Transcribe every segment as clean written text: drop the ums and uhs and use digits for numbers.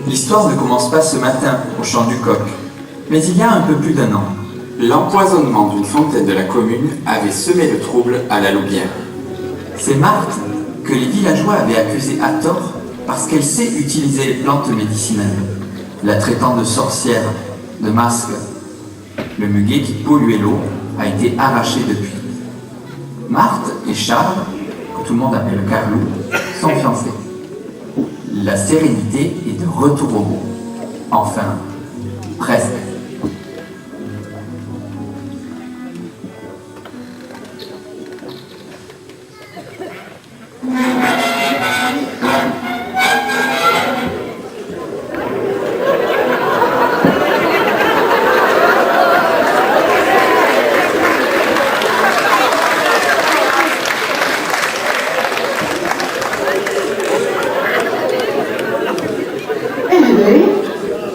L'histoire ne commence pas ce matin au Champ du Coq, mais il y a un peu plus d'1 an. L'empoisonnement d'une fontaine de la commune avait semé le trouble à la Loubière. C'est Marthe que les villageois avaient accusée à tort parce qu'elle sait utiliser les plantes médicinales, la traitant de sorcière, de masque. Le muguet qui polluait l'eau a été arraché depuis. Marthe et Charles, que tout le monde appelle Carlou, sont fiancés. La sérénité est de retour au beau. Enfin, presque.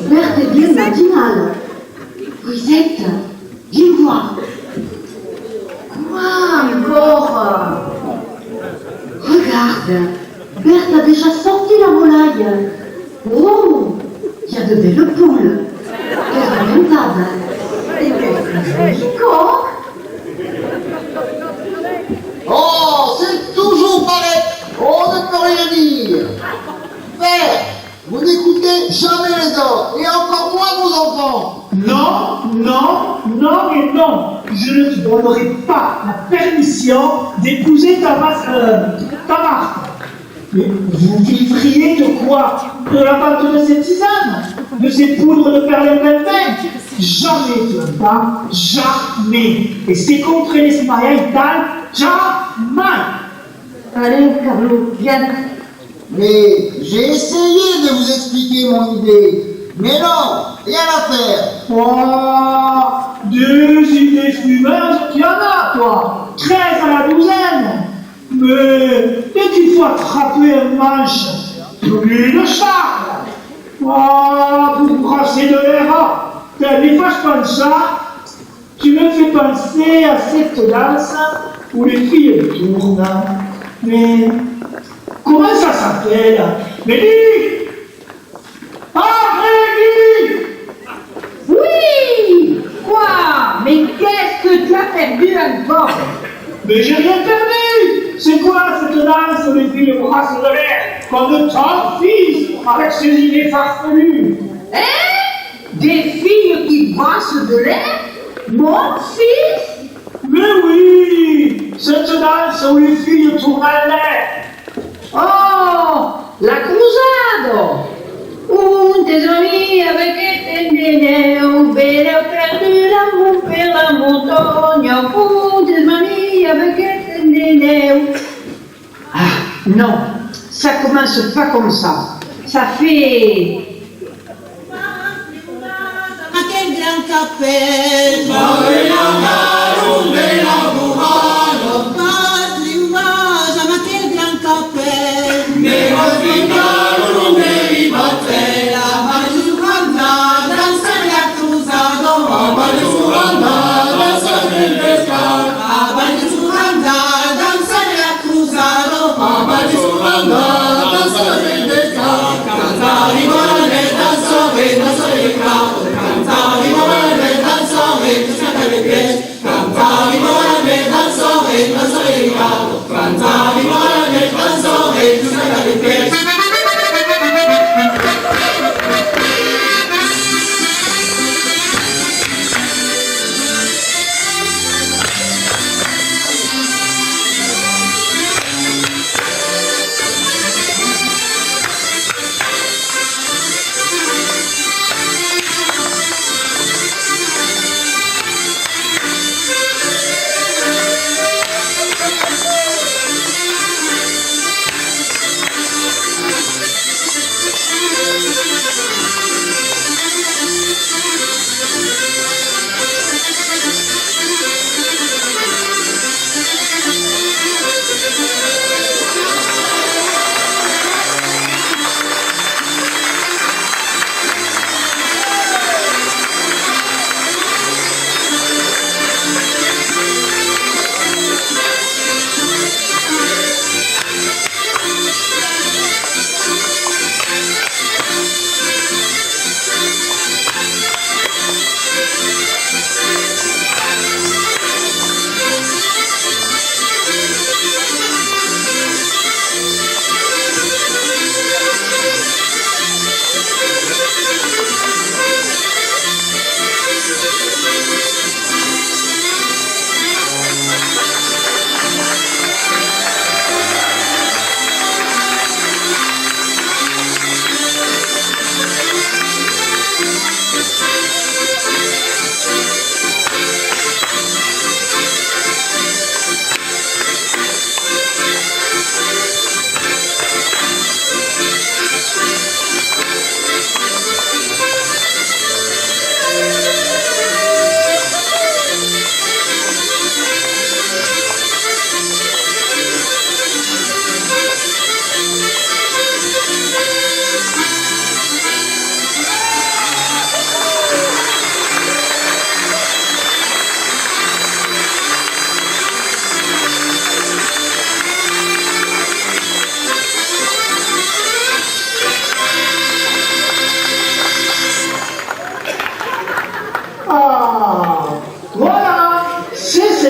Berthe est bien matinale. Vous êtes dis-moi. Quoi encore? Regarde, Berthe a déjà sorti la volaille. Oh, il y a de belles poules. Elles sont rentables. Et puis, coq. Oh, c'est toujours pareil. On ne peut rien dire. Père, vous n'écoutez jamais les autres, et encore moins vos enfants. Non, non, non et non. Je ne te donnerai pas la permission d'épouser ta Marthe. Mais vous vivriez de quoi? De la vente de ces tisanes? De ces poudres de perles Jamais, Clopin, jamais. Et c'est contre les mariages jamais. Allez, Carlo, viens. Mais j'ai essayé de vous expliquer mon idée. Mais non, rien à faire. Oh, 2 idées fumeuses, tu en as, toi. 13 à la douzaine. Mais dès qu'il faut attraper un manche, plus de Charles. Oh, pour brasser de l'air. Des fois, je pense ça. Tu me fais penser à cette danse où les filles tournent. Mais comment ça s'appelle? Mais dis! Ah, Grégy! Oui! Quoi? Mais qu'est-ce que tu as perdu encore? Mais j'ai rien perdu! C'est quoi cette danse où les filles brassent de l'air comme ton fils avec ses idées farfelues? Hein? Des filles qui brassent de l'air? Mon fils? Mais oui! Cette danse où les filles tournent à l'air! Oh! La cruzado! Un tes amis avec Etendene, belle perdu l'amour per la montagne, un tes amis avec Etendene. Ah, non, ça commence pas comme ça. Ça fait... Aquel gran capel, aquel gran capel,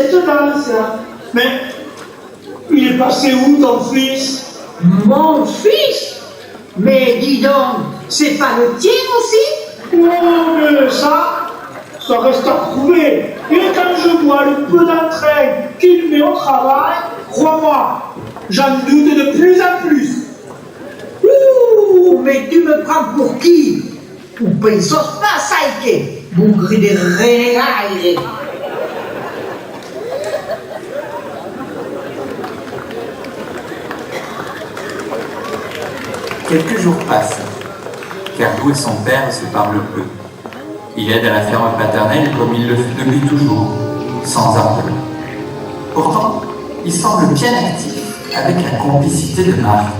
cette danse. Mais il est passé où ton fils? Mon fils? Mais dis donc, c'est pas le tien aussi? Oh, mais ça reste à prouver. Et quand je vois le peu d'entrain qu'il met au travail, crois-moi, j'en doute de plus en plus. Ouh, mais tu me prends pour qui? Tu pensos pas, Saïké? Bougre de renegare. Quelques jours passent. Carlou et son père se parlent peu. Il aide à la ferme paternelle comme il le fait depuis toujours, sans appel. Pourtant, il semble bien actif, avec la complicité de Marthe.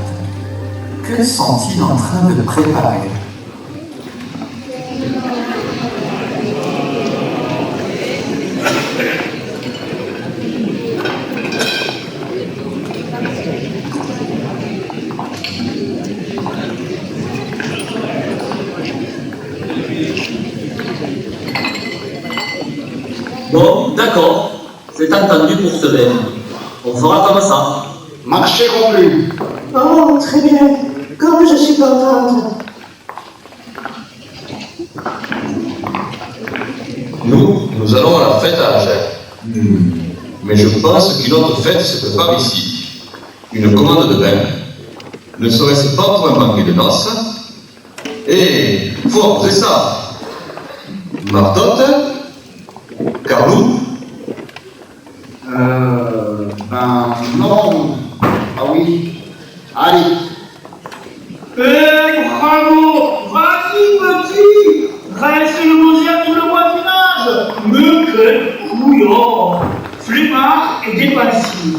Que sont-ils en train de préparer? Bon, d'accord, c'est entendu pour ce bain. On fera comme ça. Marché conclu. Oh, très bien. Comme je suis contente. Nous allons à la fête à la Gère. Mais je pense qu'une autre fête se prépare ici. Une commande de bain. Ne serait-ce pas pour un banquet de noces? Et faut apposer ça. Martotte? Carlou? Ben non. Ah oui. Allez. Bravo! Vas-y, petit! Reste le deuxième tout le voisinage! Mais quel couillon! Flemmard et dépensier.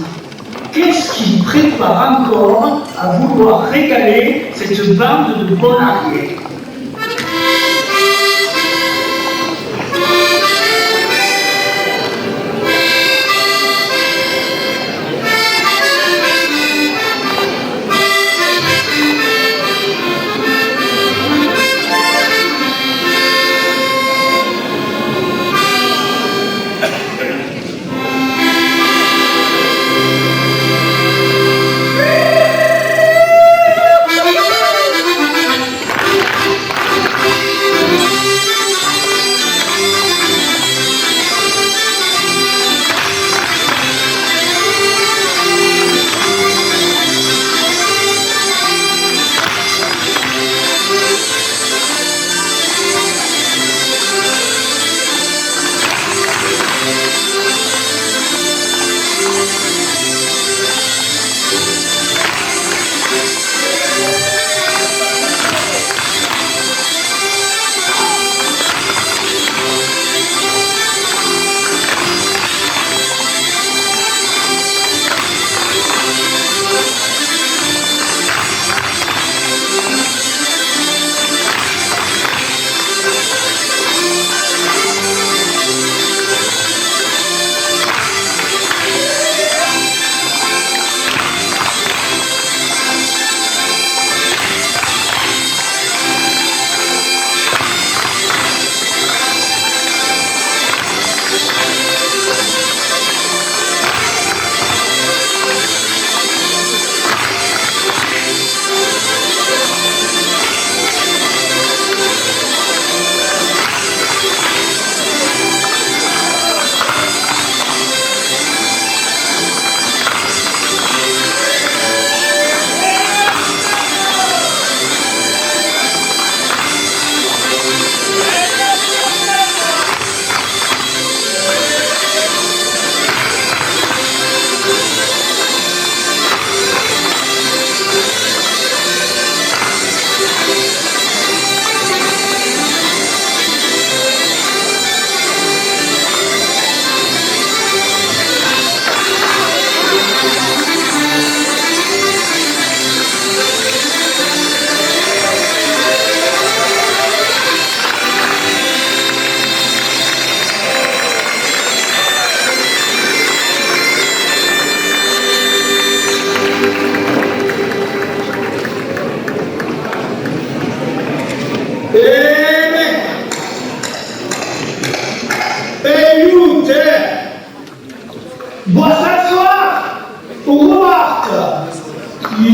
Qu'est-ce qui prépare encore à vouloir régaler cette bande de bons arrières?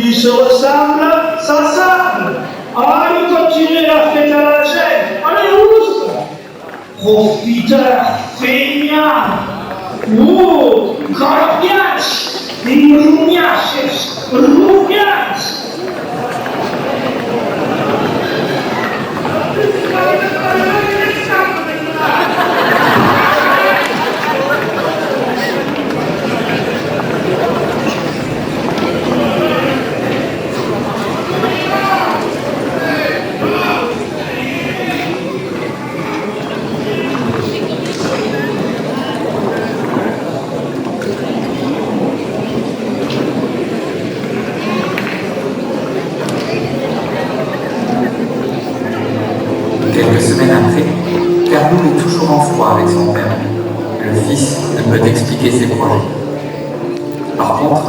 qui se ressemblent s'assemblent. Allez, continuez la fête à la gêne. Allez, oust! Profiteurs, feignants, gardiaches, rougnaches. Quelques semaines après, Carlo est toujours en froid avec son père. Le fils ne peut expliquer ses projets. Par contre,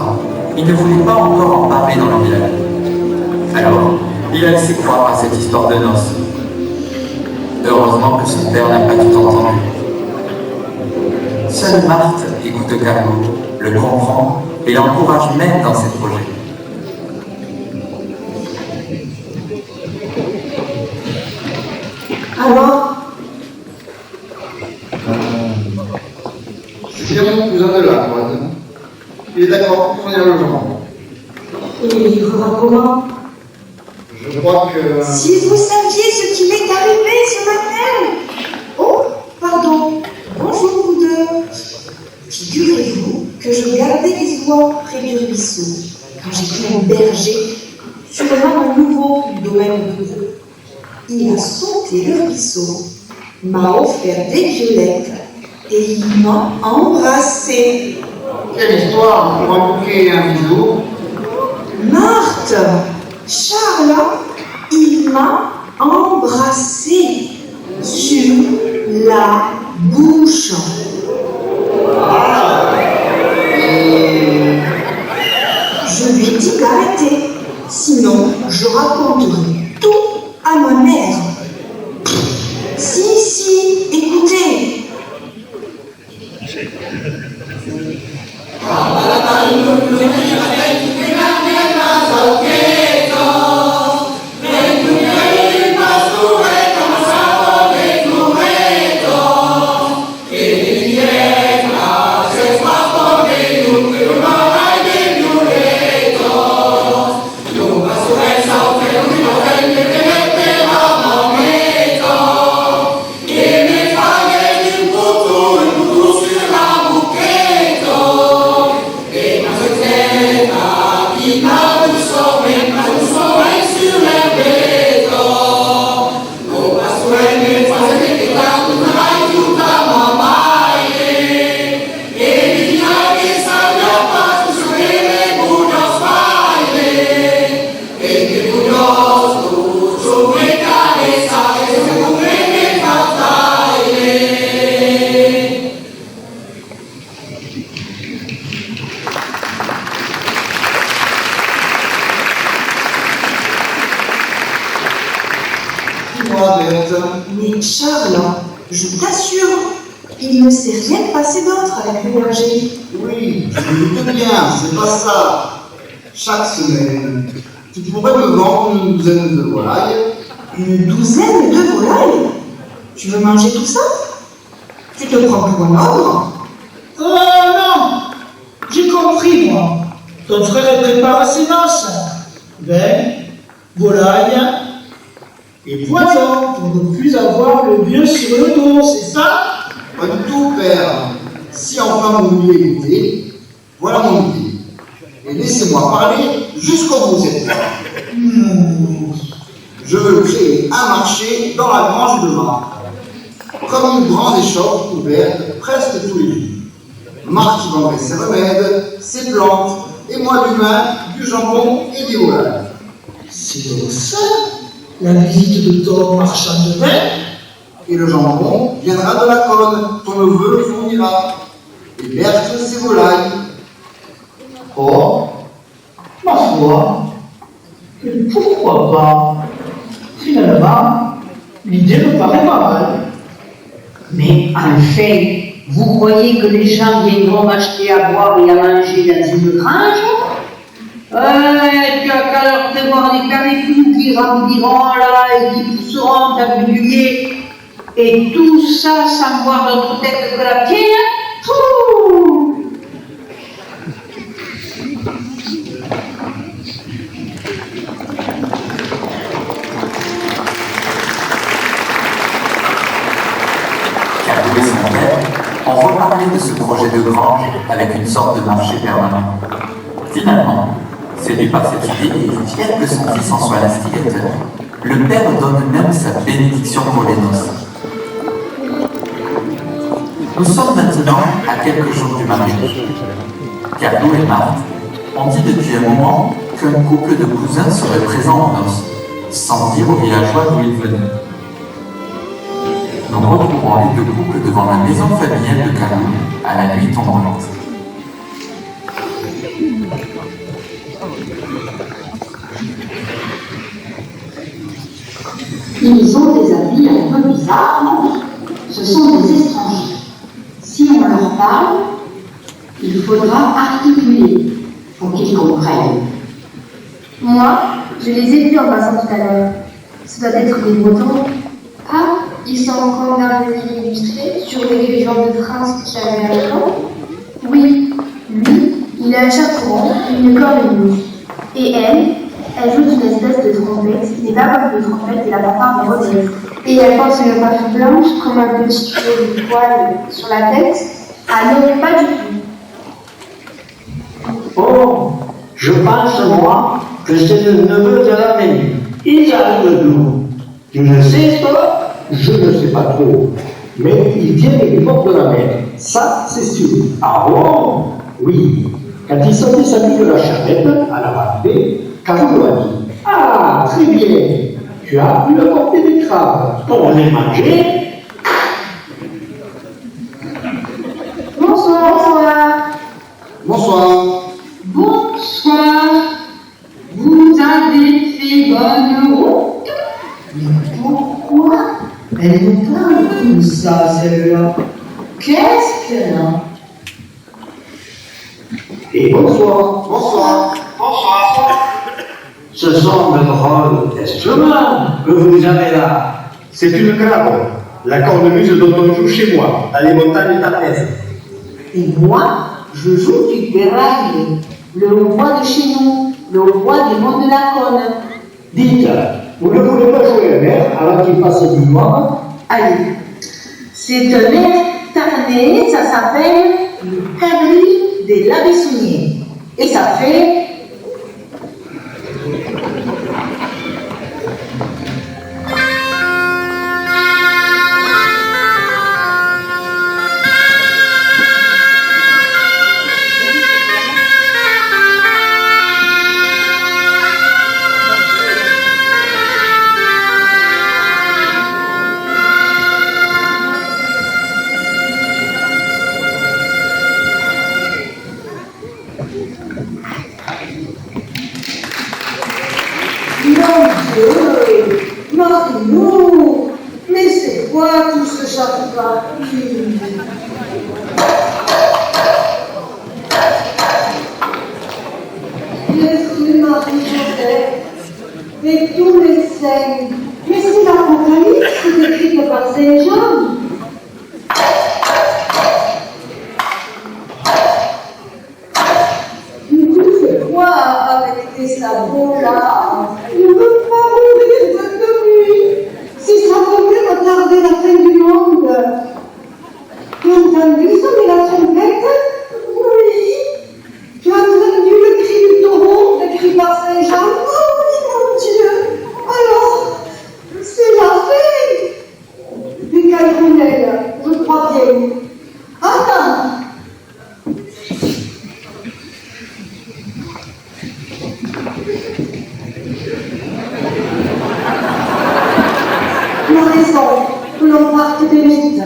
il ne voulait pas encore en parler dans le village. Alors, il a laissé croire à cette histoire de noces. Heureusement que son père n'a pas tout entendu. Seule Marthe écoute Carlo, le comprend et l'encourage même dans ses projets. Alors, C'est bien mon cousin de là, moi. Il est d'accord pour fournir le logement. et il fera comment? Je crois que... Si vous saviez ce qui m'est arrivé ce matin. Oh, pardon. Bonjour vous deux. Figurez-vous que je gardais les oies près du ruisseau quand j'ai pris un berger, sûrement un nouveau du domaine de vous. Il a sauté le ruisseau, m'a offert des violettes et il m'a embrassée. Quelle histoire pour un bouquet et un bisou. Marthe, Charles, il m'a embrassée sur la bouche. Je lui ai dit d'arrêter, sinon je raconterai tout à ma mère. Si, écoutez. Mais Charles, je t'assure, il ne s'est rien passé d'autre avec le berger. Oui, je me doute bien, c'est pas ça. Chaque semaine, tu pourrais me vendre une douzaine de volailles. Une douzaine de volailles? Tu veux manger tout ça? Tu te prends pour un ogre? Non, j'ai compris, moi. Ton frère prépare ses noces. Vin, volaille et poison pour ne plus avoir le vieux sur le dos, c'est ça? Pas du tout, père. Si enfin vous voulez écouter, voilà mon idée. Et laissez-moi parler jusqu'au bout cette fois. Je veux créer un marché dans la grange de Marthe. Comme une grande échoppe ouverte presque tous les jours. Marthe qui vendrait ses remèdes, ses plantes, et moi l'humain, du jambon et des volailles. C'est donc ça, la visite de ton marchand de vin? Et le jambon viendra de la conne, ton neveu le fournira. Et Berthe ses volailles. Oh, ma foi, pourquoi pas? Finalement, l'idée me paraît pas mal. Mais enfin, vous croyez que les gens viendront acheter à boire et à manger dans une grange? Tu as qu'à leur prévoir des camécous qui grandiront là et qui pousseront à bullier. Et tout ça sans voir d'autre tête que la tienne. Pouh! Carlo et son père ont reparlé de ce projet de grange avec une sorte de marché permanent. Finalement, séduit par cette idée et fier que son fils en soit l'instigateur, le père donne même sa bénédiction pour les noces. Nous sommes maintenant à quelques jours du mariage. Carlo et Marthe ont dit depuis un moment qu'un couple de cousins serait présent en noces, sans dire aux villageois d'où ils venaient. Nous retrouvons les deux couples devant la maison familiale de Carlo à la nuit tombante. Ils ont des habits un peu bizarres, non? Ce sont des étrangers. Si on leur parle, il faudra articuler pour qu'ils comprennent. Moi, je les ai vus en passant tout à l'heure. Ça doit être des Bretons. Ah, ils sont encore dans le livre illustré sur les légendes de France qui avaient un chant. Oui, lui, il a un chapeau rond, une cornemuse. Et elle joue une espèce de trompette qui n'est pas comme les trompettes de la part de Rodolphe. Et elle porte une coiffe blanche comme un petit tuyau de poil sur la tête. Ah non, pas du tout. Oh, je pense, moi, que c'est le neveu de la mairie. Il arrive d'où? Tu ne sais, toi? Je ne sais pas trop. Mais il vient du bord de la mer. Ça, c'est sûr. Ah bon? Oui. Quand il sortait sa vie de la charrette, à la arrivée, Carlo a dit: ah, très bien. Tu as pu apporter des crabes pour les manger. Bonsoir. Bonsoir. Bonsoir. Vous avez fait bonne route? Mais pourquoi elle nous parle comme ça, celle-là? Qu'est-ce qu'elle a? Et bonsoir. Bonsoir. Ce sont de drôles d'instruments que vous avez là. C'est une crabe, la cornemuse dont on joue chez moi, dans les montagnes taraises. Et moi, je joue du péraille, le roi de chez nous, le roi des monts de la Cône. Dites, vous ne voulez pas jouer un air avant qu'il passe du moment? Allez, c'est un air tarné, ça s'appelle le Cabri des Labessonniers. Et ça fait... Marie-nous, mais c'est quoi tout ce chapouin? Jésus, Marie-Joseph, et tous les saints, mais c'est l'Apocalypse écrite par Saint Jean. Du coup, c'est quoi avec tes sabots là? Je ne veux pas mourir de nuit. Si ça pouvait retarder la fin du monde. Tu as entendu sonner la trompette? Oui. Tu as entendu le cri du taureau, écrit par Saint Jean? Oh oui, mon Dieu. Alors, c'est la fin. Des caillounelles, je crois bien. Attends. Nous raison, que l'on parte de vite.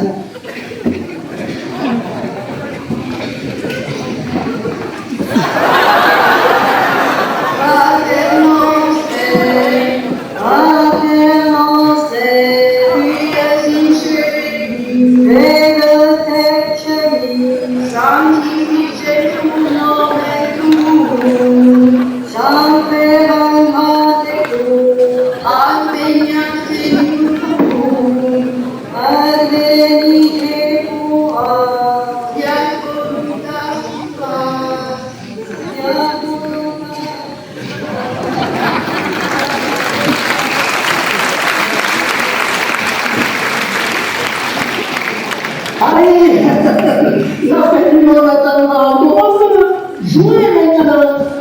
Jouez maintenant.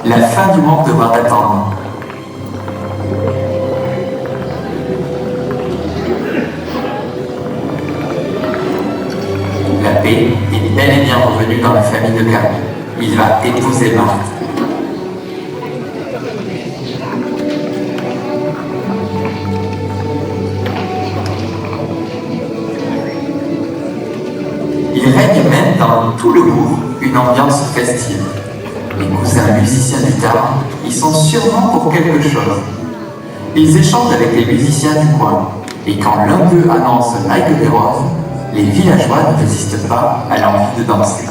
La fin du monde devra attendre. La paix est bel et bien revenue dans la famille de Camille. Il va épouser Marthe. Il règne même dans tout le bourg une ambiance festive. Les cousins musiciens du Tarn y sont sûrement pour quelque chose. Ils échangent avec les musiciens du coin, et quand l'un d'eux annonce Like des Roses, les villageois ne résistent pas à l'envie de danser.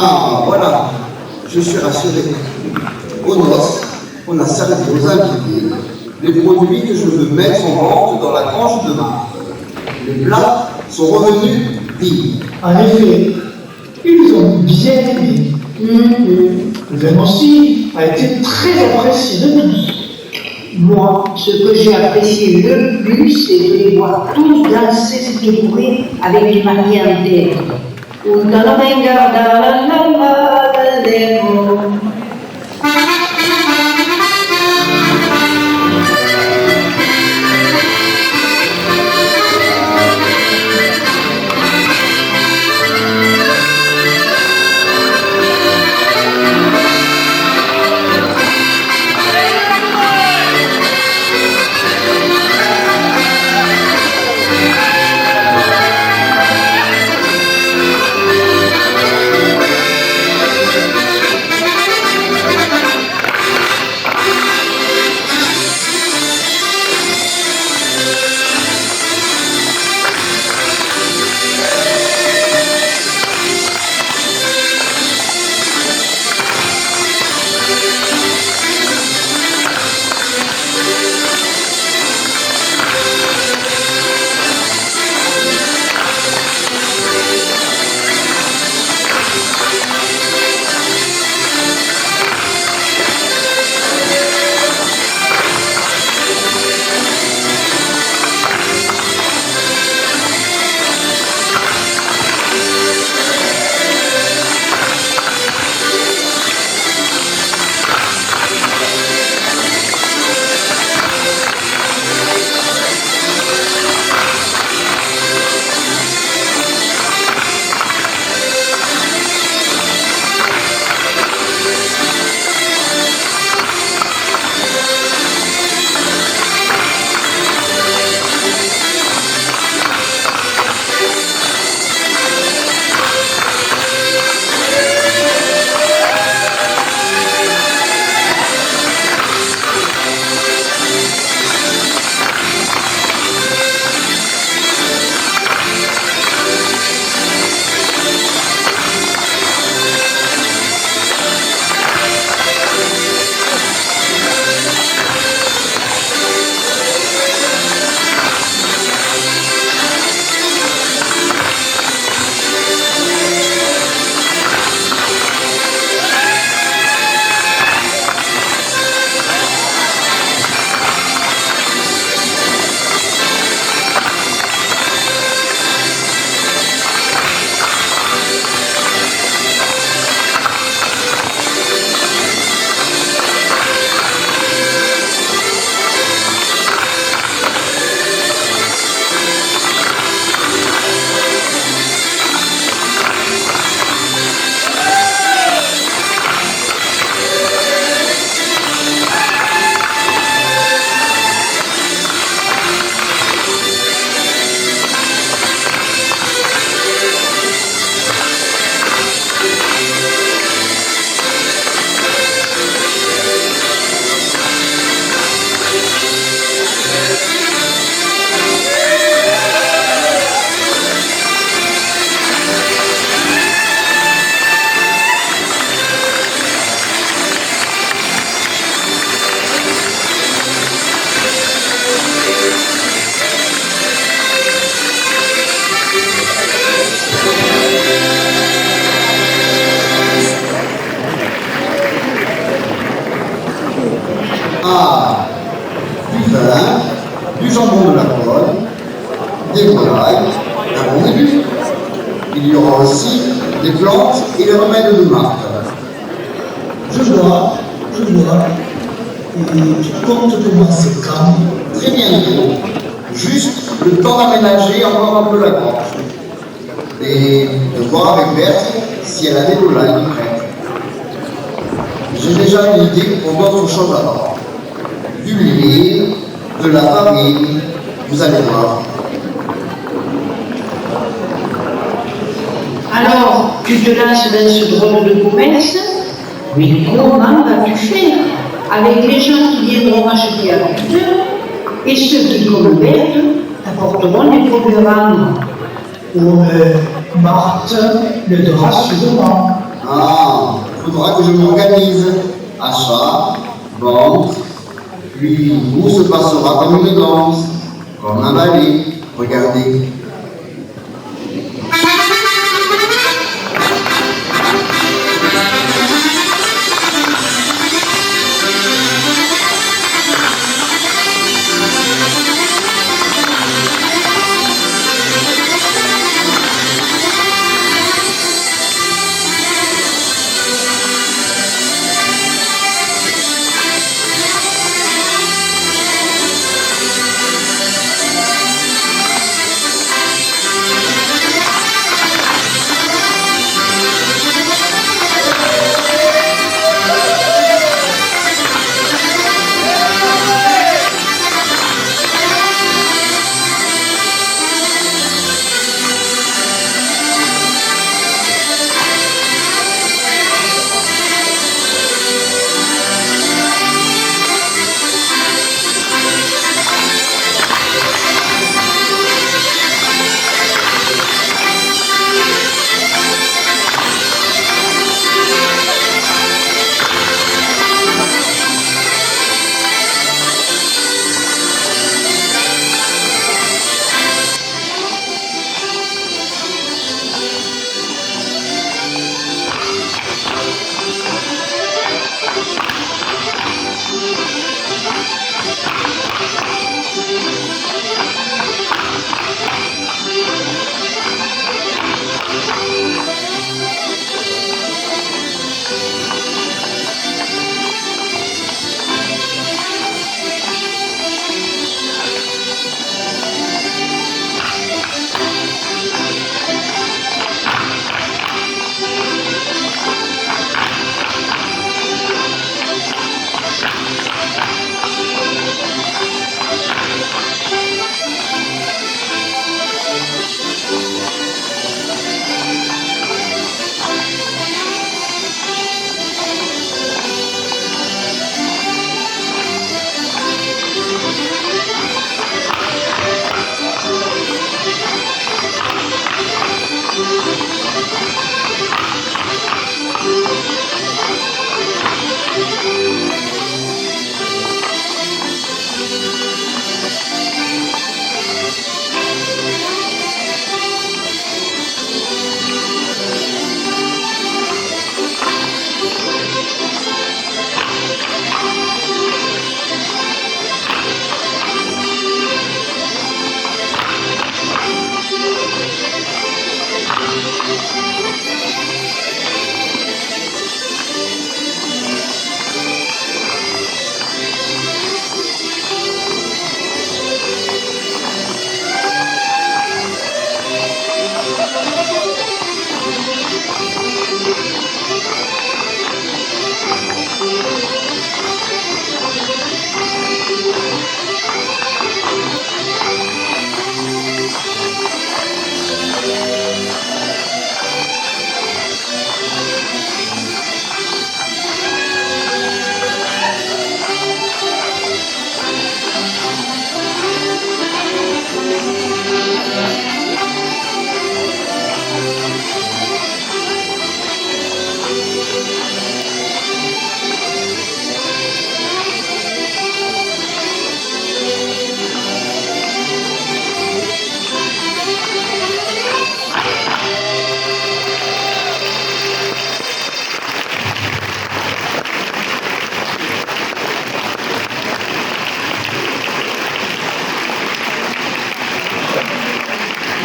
Ah, voilà, je suis rassuré. Aux noces, on a servi aux invités les produits que je veux mettre en vente dans la grange de Marc. Les plats sont revenus dignes. En effet, ils ont bien aimé. Le vin aussi a été très apprécié de tous. Moi, ce que j'ai apprécié le plus, c'est de les voir tous danser cette bourrée avec du marié en tête. Ah, du vin, du jambon de la Pologne, des volailles, un bon début. Il y aura aussi des plantes et les remèdes de Marc. Je vois. Et tu comptes commencer quand? Très bientôt. Juste le temps d'aménager encore un peu la grange. Et de voir avec Berthe si elle a des volailles prêtes. J'ai déjà une idée pour d'autres choses à voir. Du lait, de la farine, vous allez voir. Alors, tu te lances dans ce drôle de commerce, mais comment vas-tu faire avec les gens qui viendront acheter à culture et ceux qui, comme Berthe, t'apporteront des produits à vendre? Oh, mais Marthe l'aidera sûrement. Ah, il faudra que je m'organise. Achat, vente, puis tout se passera comme une danse, comme un ballet. Regardez.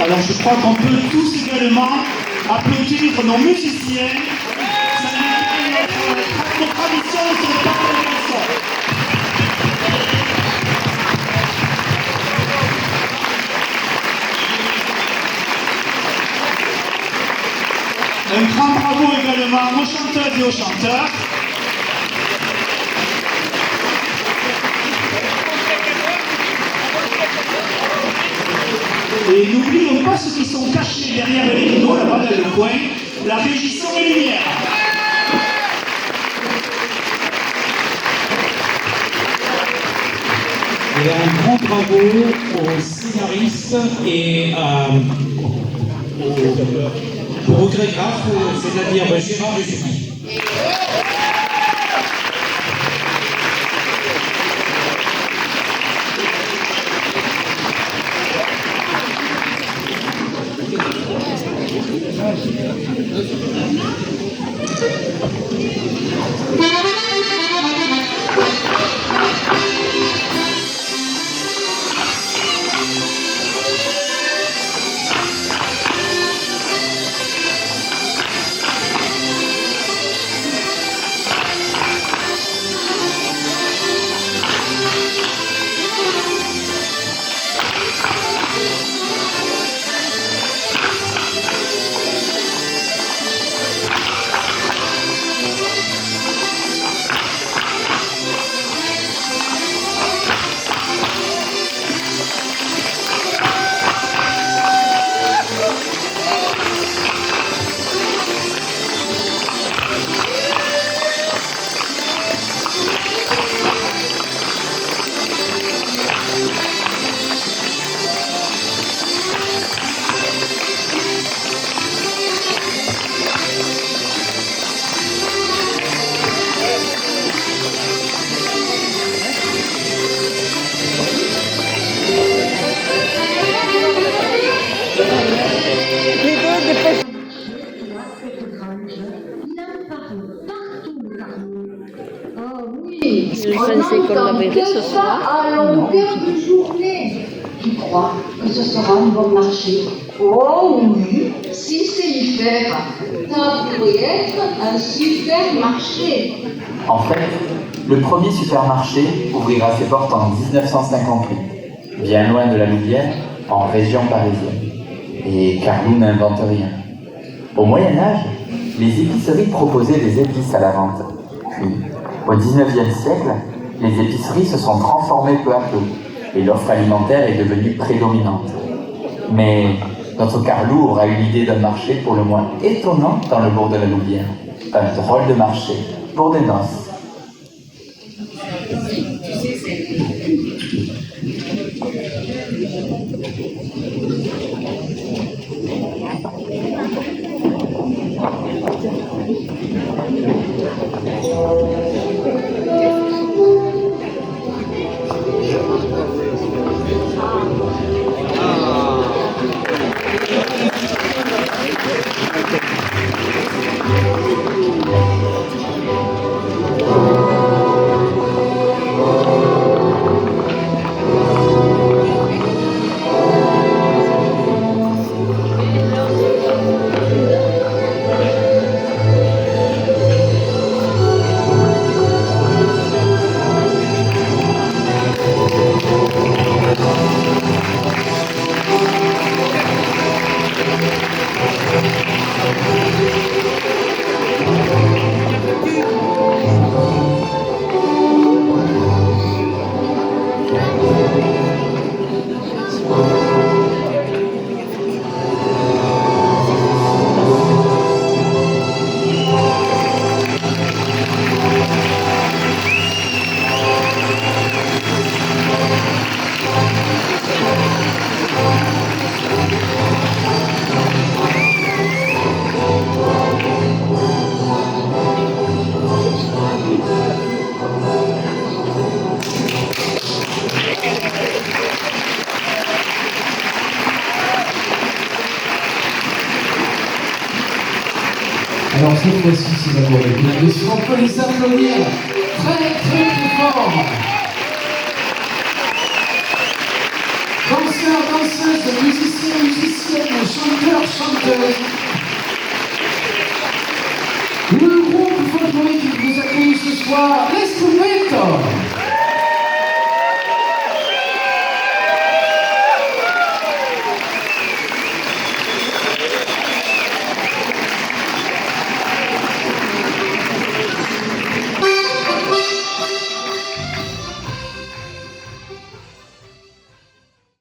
Alors je crois qu'on peut tous également applaudir nos musiciens. Ça est notre tradition sur le parc de la chanson. Un grand bravo également aux chanteuses et aux chanteurs. Et n'oublions pas ceux qui sont cachés derrière les rideaux, là-bas dans le coin, la régie son et lumière. Et un grand bravo aux scénaristes et aux regret grave, c'est-à-dire Gérard et Julie. Je pensais qu'on la verrait ce soir. À longueur de journée. Tu crois que ce sera un bon marché? Oh oui, si c'est l'hiver, ça pourrait être un supermarché. En fait, le premier supermarché ouvrira ses portes en 1958, bien loin de la Louvière, en région parisienne. Et Carlou n'invente rien. Au Moyen-Âge, les épiceries proposaient des épices à la vente. Puis, au XIXe siècle, les épiceries se sont transformées peu à peu et l'offre alimentaire est devenue prédominante. Mais notre Carlou aura eu l'idée d'un marché pour le moins étonnant dans le bourg de la Louvière. Un drôle de marché pour des noces. Alors cette fois-ci, c'est d'abord les applaudissements. On peut les applaudir très fort. Danseurs, danseuses, musiciens, musiciennes, chanteurs, chanteuses. Le groupe folklorique qui vous accueille ce soir, laisse tomber.